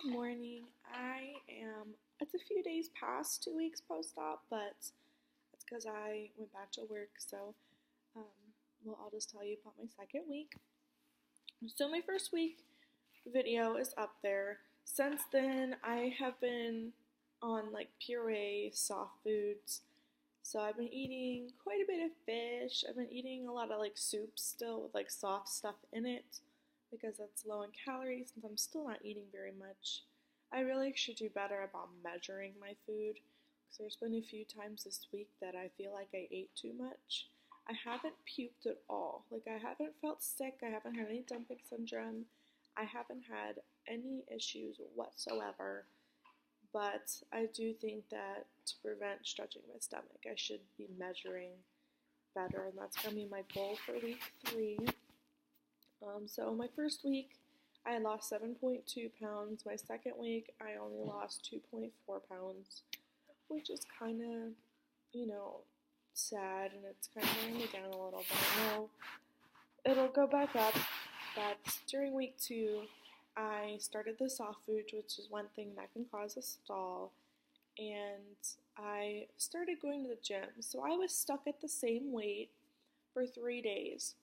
Good morning. It's a few days past 2 weeks post-op, but it's because I went back to work. So, um, I'll just tell you about my second week. So, my first week video is up there. Since then, I have been on like puree, soft foods. So, I've been eating quite a bit of fish. I've been eating a lot of like soups still with like soft stuff in it because that's low in calories since I'm still not eating very much. I really should do better about measuring my food because there's been a few times this week that I feel like I ate too much. I haven't puked at all. Like, I haven't felt sick. I haven't had any dumping syndrome. I haven't had any issues whatsoever. But I do think that to prevent stretching my stomach, I should be measuring better, and that's going to be my goal for week 3. So my first week, I lost 7.2 pounds. My second week, I only lost 2.4 pounds, which is kind of, sad, and it's kind of weighing me down a little bit. I know it'll go back up, but during week 2, I started the soft food, which is one thing that can cause a stall, and I started going to the gym. So I was stuck at the same weight for 3 days.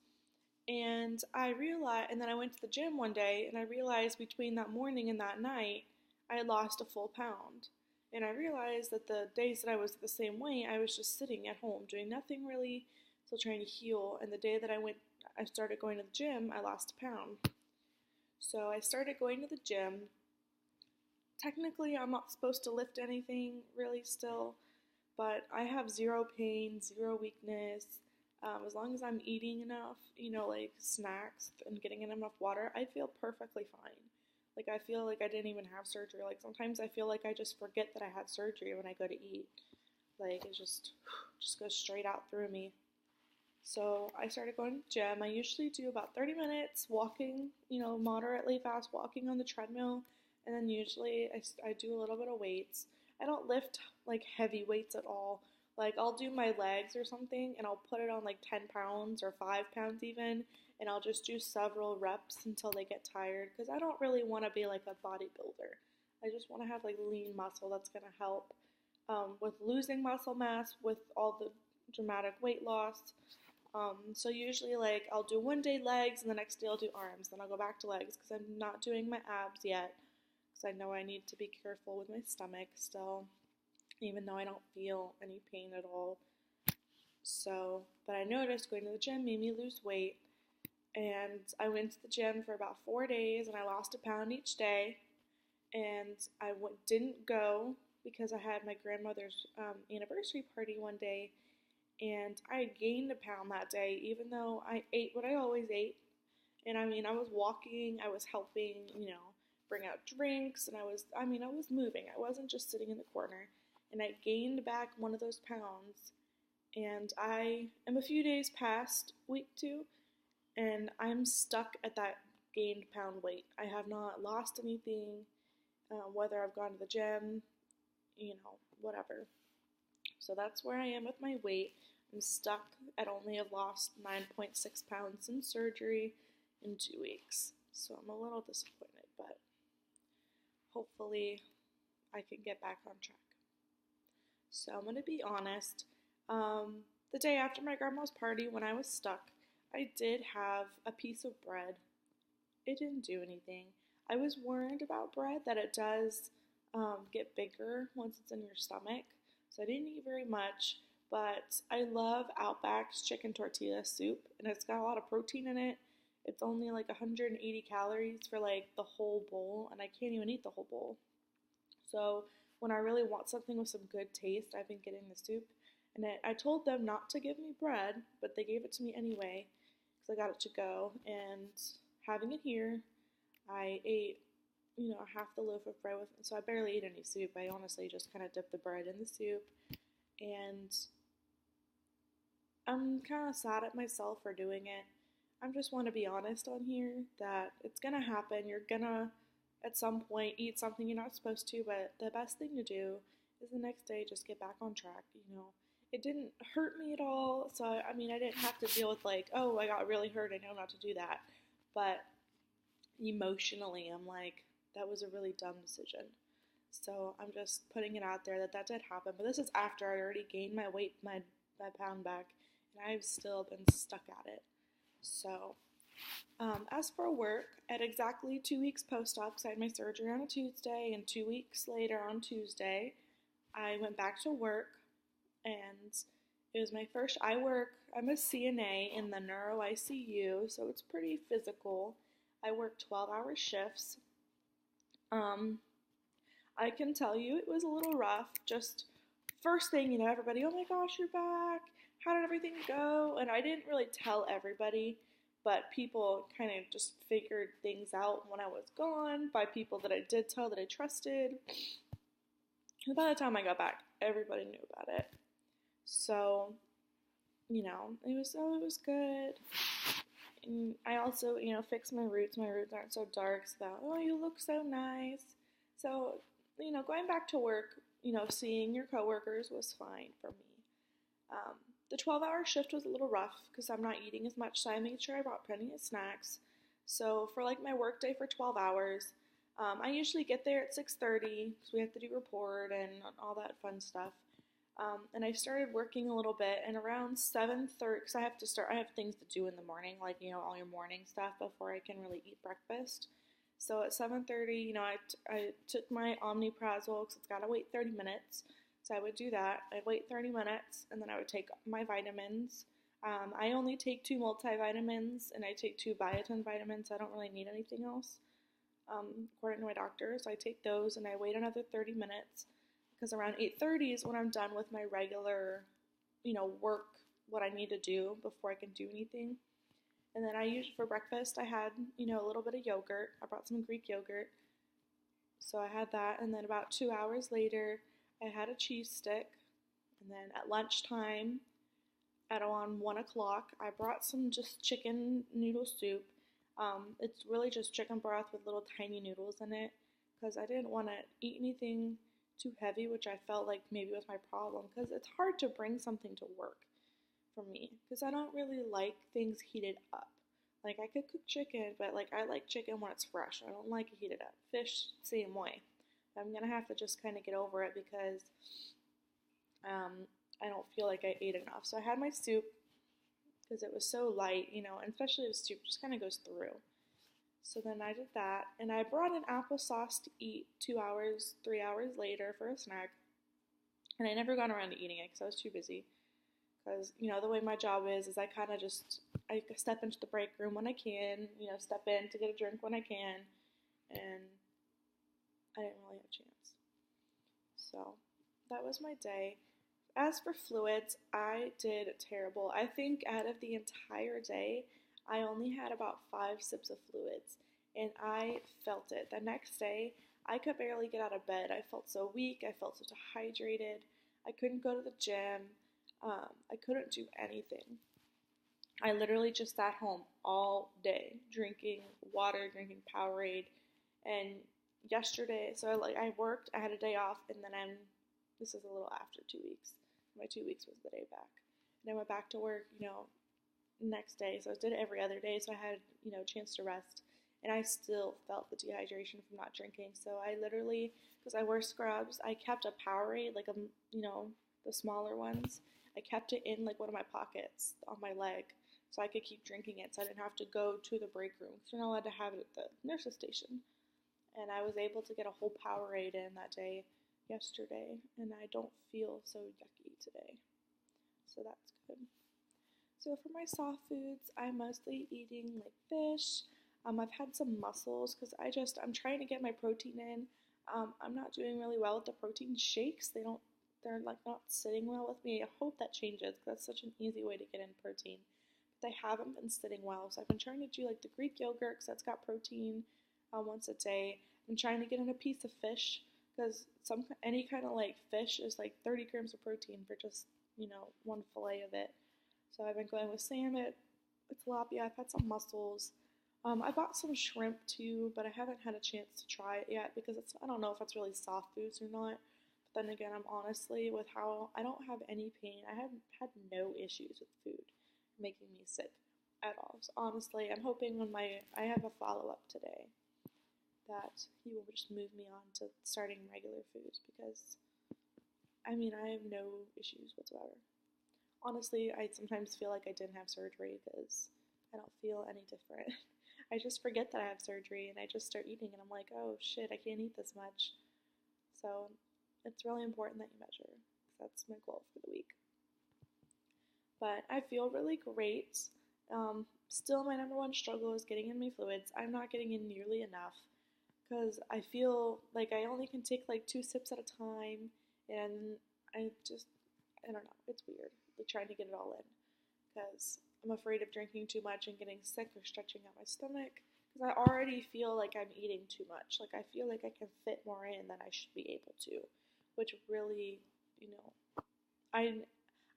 And then I went to the gym one day, and I realized between that morning and that night, I had lost a full pound. And I realized that the days that I was the same weight, I was just sitting at home doing nothing really, still trying to heal. And the day that I started going to the gym, I lost a pound. So I started going to the gym. Technically, I'm not supposed to lift anything really still, but I have zero pain, zero weakness. As long as I'm eating enough, like snacks and getting enough water, I feel perfectly fine. Like, I feel like I didn't even have surgery. Like, sometimes I feel like I just forget that I had surgery when I go to eat. Like, it just goes straight out through me. So I started going to the gym. I usually do about 30 minutes walking, moderately fast walking on the treadmill. And then usually I do a little bit of weights. I don't lift like heavy weights at all. Like, I'll do my legs or something, and I'll put it on like 10 pounds or 5 pounds even, and I'll just do several reps until they get tired, because I don't really want to be like a bodybuilder. I just want to have like lean muscle that's going to help with losing muscle mass with all the dramatic weight loss. So usually, like, I'll do one day legs, and the next day I'll do arms, then I'll go back to legs, because I'm not doing my abs yet, because I know I need to be careful with my stomach still, even though I don't feel any pain at all. So, but I noticed going to the gym made me lose weight, and I went to the gym for about 4 days, and I lost a pound each day, and didn't go because I had my grandmother's anniversary party one day, and I gained a pound that day, even though I ate what I always ate. And I was walking, I was helping, bring out drinks, and I was moving. I wasn't just sitting in the corner. And I gained back one of those pounds, and I am a few days past week 2, and I'm stuck at that gained pound weight. I have not lost anything, whether I've gone to the gym, whatever. So that's where I am with my weight. I'm stuck at only have lost 9.6 pounds in surgery in 2 weeks. So I'm a little disappointed, but hopefully I can get back on track. So I'm going to be honest. The day after my grandma's party, when I was stuck, I did have a piece of bread. It didn't do anything. I was worried about bread, that it does get bigger once it's in your stomach. So I didn't eat very much, but I love Outback's chicken tortilla soup, and it's got a lot of protein in it. It's only like 180 calories for like the whole bowl, and I can't even eat the whole bowl. So when I really want something with some good taste, I've been getting the soup. And I told them not to give me bread, but they gave it to me anyway because I got it to go. And having it here, I ate, half the loaf of bread with it. So I barely ate any soup. I honestly just kind of dipped the bread in the soup. And I'm kind of sad at myself for doing it. I just want to be honest on here that it's going to happen. You're going to at some point eat something you're not supposed to, but the best thing to do is the next day just get back on track. It didn't hurt me at all, so I didn't have to deal with like, oh, I got really hurt, I know not to do that. But emotionally, I'm like, that was a really dumb decision. So I'm just putting it out there that that did happen. But this is after I already gained my weight, my pound back, and I've still been stuck at it. So as for work, at exactly 2 weeks post-op, because I had my surgery on a Tuesday, and 2 weeks later on Tuesday, I went back to work, and it was my first. I'm a CNA in the neuro ICU, so it's pretty physical. I work 12-hour shifts. I can tell you it was a little rough. Just first thing, everybody, oh my gosh, you're back. How did everything go? And I didn't really tell everybody, but people kind of just figured things out when I was gone by people that I did tell that I trusted. And by the time I got back, everybody knew about it. So, it was good. And I also, fixed my roots. My roots aren't so dark, so that, oh, you look so nice. So, going back to work, seeing your coworkers was fine for me. The 12-hour shift was a little rough because I'm not eating as much, so I made sure I brought plenty of snacks. So for my work day for 12 hours, I usually get there at 6:30 because we have to do report and all that fun stuff. And I started working a little bit, and around 7:30, because I have things to do in the morning, like, all your morning stuff before I can really eat breakfast. So at 7:30, I took my omeprazole because it's got to wait 30 minutes. So I would do that. I'd wait 30 minutes, and then I would take my vitamins. I only take 2 multivitamins, and I take 2 biotin vitamins. I don't really need anything else, according to my doctor. So I take those, and I wait another 30 minutes, because around 8:30 is when I'm done with my regular, work, what I need to do before I can do anything. And then for breakfast, I had, a little bit of yogurt. I brought some Greek yogurt. So I had that, and then about 2 hours later, I had a cheese stick. And then at lunchtime, at around 1 o'clock, I brought some just chicken noodle soup. It's really just chicken broth with little tiny noodles in it, because I didn't want to eat anything too heavy, which I felt like maybe was my problem, because it's hard to bring something to work for me, because I don't really like things heated up. Like, I could cook chicken, but I like chicken when it's fresh. I don't like it heated up. Fish, same way. I'm gonna have to just kind of get over it, because I don't feel like I ate enough. So I had my soup, because it was so light, and especially the soup just kind of goes through. So then I did that, and I brought an applesauce to eat 2 hours, 3 hours later for a snack, and I never got around to eating it because I was too busy. Because, the way my job is I kind of I step into the break room when I can, step in to get a drink when I can, and I didn't really have a chance. So that was my day. As for fluids, I did terrible. I think out of the entire day, I only had about 5 sips of fluids, and I felt it. The next day, I could barely get out of bed. I felt so weak. I felt so dehydrated. I couldn't go to the gym. I couldn't do anything. I literally just sat home all day, drinking water, drinking Powerade, and yesterday, so I worked, I had a day off, and then this is a little after 2 weeks. My 2 weeks was the day back. And I went back to work, next day, so I did it every other day, so I had, a chance to rest, and I still felt the dehydration from not drinking. So I literally, because I wear scrubs, I kept a Powerade, the smaller ones. I kept it in one of my pockets on my leg, so I could keep drinking it, so I didn't have to go to the break room, because you're not allowed to have it at the nurse's station. And I was able to get a whole Powerade in that day yesterday, and I don't feel so yucky today, so that's good. So for my soft foods, I'm mostly eating fish. I've had some mussels, because I'm trying to get my protein in. I'm not doing really well with the protein shakes. They're not sitting well with me. I hope that changes, because that's such an easy way to get in protein. But they haven't been sitting well, so I've been trying to do the Greek yogurt, because that's got protein once a day. I'm trying to get in a piece of fish, because any kind of fish is 30 grams of protein for just one fillet of it. So I've been going with salmon, tilapia. I've had some mussels. I bought some shrimp too, but I haven't had a chance to try it yet, because I don't know if it's really soft foods or not. But then again, I'm honestly, with how I don't have any pain, I have had no issues with food making me sick at all. So honestly, I'm hoping I have a follow-up today. that he will just move me on to starting regular foods because, I mean, I have no issues whatsoever. Honestly, I sometimes feel like I didn't have surgery because I don't feel any different. I just forget that I have surgery and I just start eating and I'm like, oh shit, I can't eat this much. So it's really important that you measure because that's my goal for the week. But I feel really great. Still, my number one struggle is getting in my fluids. I'm not getting in nearly enough because I feel like I only can take like 2 sips at a time, and I don't know, it's weird, like trying to get it all in because I'm afraid of drinking too much and getting sick or stretching out my stomach because I already feel like I'm eating too much. Like I feel like I can fit more in than I should be able to, which really, you know, I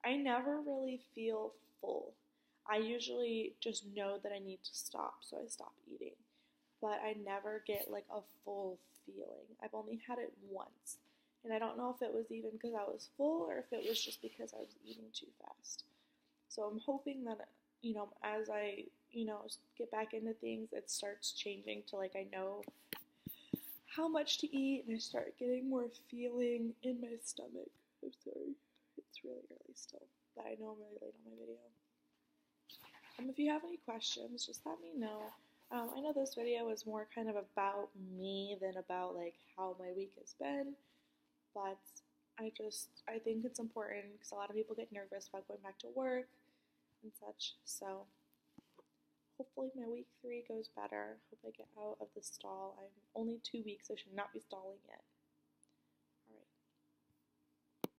I never really feel full. I usually just know that I need to stop, so I stop eating. But I never get like a full feeling. I've only had it once. And I don't know if it was even because I was full or if it was just because I was eating too fast. So I'm hoping that, as I, get back into things, it starts changing to like I know how much to eat and I start getting more feeling in my stomach. I'm sorry. It's really early still, but I know I'm really late on my video. If you have any questions, just let me know. I know this video is more kind of about me than about like how my week has been, but I think it's important because a lot of people get nervous about going back to work and such. So hopefully my week 3 goes better. Hope I get out of the stall. I'm only 2 weeks, so I should not be stalling yet.